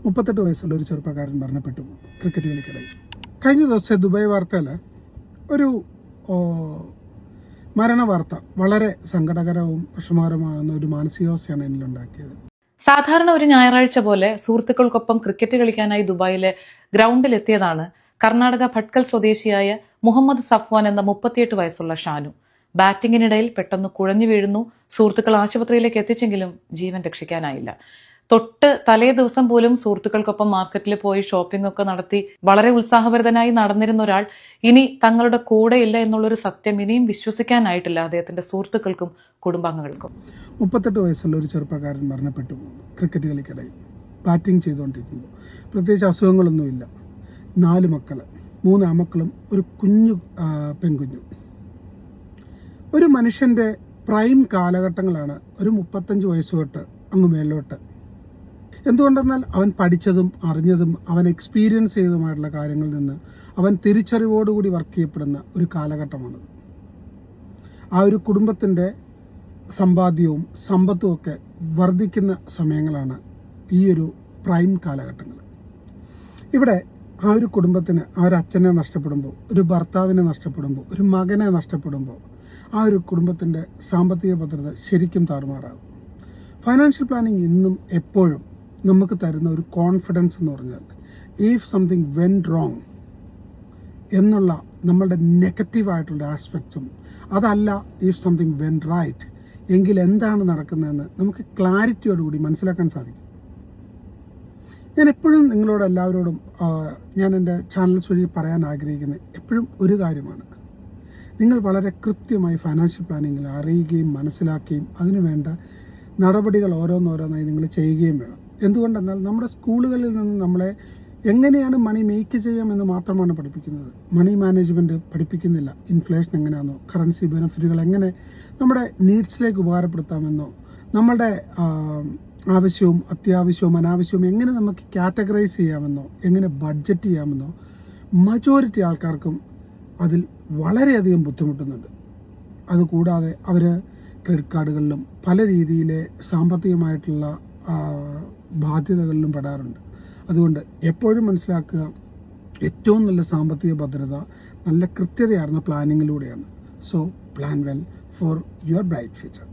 38 വയസ്സുള്ള ഒരു ചെറുപ്പക്കാരൻ മരണപ്പെട്ടു ക്രിക്കറ്റ് കളിക്കിടയിൽ. കഴിഞ്ഞ ദിവസത്തെ ദുബായ് വാർത്തയിൽ ഒരു മരണ വാർത്ത വളരെ സങ്കടകരവും വിഷമകരമാകുന്ന ഒരു മാനസികാവസ്ഥയാണ് എന്നിലുണ്ടാക്കിയത്. സാധാരണ ഒരു ഞായറാഴ്ച പോലെ സുഹൃത്തുക്കൾക്കൊപ്പം ക്രിക്കറ്റ് കളിക്കാനായി ദുബായിലെ ഗ്രൗണ്ടിലെത്തിയതാണ് കർണാടക ഭട്കൽ സ്വദേശിയായ മുഹമ്മദ് സഫ്വാൻ എന്ന 38 വയസ്സുള്ള ഷാനു. ബാറ്റിങ്ങിനിടയിൽ പെട്ടെന്ന് കുഴഞ്ഞു വീഴുന്നു. സുഹൃത്തുക്കൾ ആശുപത്രിയിലേക്ക് എത്തിച്ചെങ്കിലും ജീവൻ രക്ഷിക്കാനായില്ല. തൊട്ട് തലേ ദിവസം പോലും സുഹൃത്തുക്കൾക്കൊപ്പം മാർക്കറ്റിൽ പോയി ഷോപ്പിംഗ് ഒക്കെ നടത്തി വളരെ ഉത്സാഹഭരിതനായി നടന്നിരുന്ന ഒരാൾ ഇനി തങ്ങളുടെ കൂടെയില്ല എന്നുള്ളൊരു സത്യം ഇനിയും വിശ്വസിക്കാനായിട്ടില്ല അദ്ദേഹത്തിന്റെ സുഹൃത്തുക്കൾക്കും കുടുംബാംഗങ്ങൾക്കും. 38 വയസ്സുള്ള ഒരു ചെറുപ്പക്കാരൻ മരണപ്പെട്ടു ക്രിക്കറ്റ് കളിക്കിടയിൽ ബാറ്റിംഗ് ചെയ്തുകൊണ്ടിരിക്കുമ്പോൾ. പ്രത്യേകിച്ച് അസുഖങ്ങളൊന്നുമില്ല. 4 മക്കൾ, 3 ആമക്കളും ഒരു കുഞ്ഞു പെൺകുഞ്ഞും. ഒരു മനുഷ്യൻ്റെ പ്രൈം കാലഘട്ടങ്ങളാണ് ഒരു 35 വയസ്സ് തൊട്ട് അങ്ങ് മേലോട്ട്. എന്തുകൊണ്ടെന്നാൽ അവൻ പഠിച്ചതും അറിഞ്ഞതും അവൻ എക്സ്പീരിയൻസ് ചെയ്തതുമായിട്ടുള്ള കാര്യങ്ങളിൽ നിന്ന് അവൻ തിരിച്ചറിവോടുകൂടി വർക്ക് ചെയ്യപ്പെടുന്ന ഒരു കാലഘട്ടമാണത്. ആ ഒരു കുടുംബത്തിൻ്റെ സമ്പാദ്യവും സമ്പത്തും ഒക്കെ വർദ്ധിക്കുന്ന സമയങ്ങളാണ് ഈ ഒരു പ്രൈം കാലഘട്ടങ്ങൾ. ഇവിടെ ആ ഒരു കുടുംബത്തിന് ആ ഒരു അച്ഛനെ നഷ്ടപ്പെടുമ്പോൾ, ഒരു ഭർത്താവിനെ നഷ്ടപ്പെടുമ്പോൾ, ഒരു മകനെ നഷ്ടപ്പെടുമ്പോൾ ആ ഒരു കുടുംബത്തിൻ്റെ സാമ്പത്തിക ഭദ്രത ശരിക്കും താറുമാറാകും. ഫൈനാൻഷ്യൽ പ്ലാനിങ് ഇന്നും എപ്പോഴും നമുക്ക് തരുന്ന ഒരു കോൺഫിഡൻസ് എന്ന് പറഞ്ഞാൽ ഇഫ് സംതിങ് വെൻറ്റ് റോങ് എന്നുള്ള നമ്മളുടെ നെഗറ്റീവായിട്ടുള്ള ആസ്പെക്റ്റും, അതല്ല ഇഫ് സംതിങ് വെൻറ്റ് റൈറ്റ് എങ്കിൽ എന്താണ് നടക്കുന്നതെന്ന് നമുക്ക് ക്ലാരിറ്റിയോടുകൂടി മനസ്സിലാക്കാൻ സാധിക്കും. ഞാൻ എപ്പോഴും നിങ്ങളോട് എല്ലാവരോടും ഞാൻ എൻ്റെ ചാനൽസ് വഴി പറയാൻ ആഗ്രഹിക്കുന്നത് എപ്പോഴും ഒരു കാര്യമാണ്. നിങ്ങൾ വളരെ കൃത്യമായി ഫൈനാൻഷ്യൽ പ്ലാനിങ്ങിൽ അറിയുകയും മനസ്സിലാക്കുകയും അതിനുവേണ്ട നടപടികൾ ഓരോന്നോരോന്നായി നിങ്ങൾ ചെയ്യുകയും വേണം. എന്തുകൊണ്ടെന്നാൽ നമ്മുടെ സ്കൂളുകളിൽ നിന്ന് നമ്മളെ എങ്ങനെയാണ് മണി മേക്ക് ചെയ്യാമെന്ന് മാത്രമാണ് പഠിപ്പിക്കുന്നത്. മണി മാനേജ്മെൻറ്റ് പഠിപ്പിക്കുന്നില്ല. ഇൻഫ്ലേഷൻ എങ്ങനെയാണെന്നോ, കറൻസി ബെനിഫിറ്റുകൾ എങ്ങനെ നമ്മുടെ നീഡ്സിലേക്ക് ഉപകാരപ്പെടുത്താമെന്നോ, നമ്മുടെ ആവശ്യവും അത്യാവശ്യവും അനാവശ്യവും എങ്ങനെ നമുക്ക് കാറ്റഗറൈസ് ചെയ്യാമെന്നോ, എങ്ങനെ ബഡ്ജറ്റ് ചെയ്യാമെന്നോ മജോറിറ്റി ആൾക്കാർക്കും അതിൽ വളരെയധികം ബുദ്ധിമുട്ടുന്നുണ്ട്. അതുകൂടാതെ അവർ ക്രെഡിറ്റ് കാർഡുകളിലും പല രീതിയിലെ സാമ്പത്തികമായിട്ടുള്ള ബാധ്യതകളിലും പെടാറുണ്ട്. അതുകൊണ്ട് എപ്പോഴും മനസ്സിലാക്കുക, ഏറ്റവും നല്ല സാമ്പത്തിക ഭദ്രത നല്ല കൃത്യതയാർന്ന പ്ലാനിങ്ങിലൂടെയാണ്. So plan well for your bright future.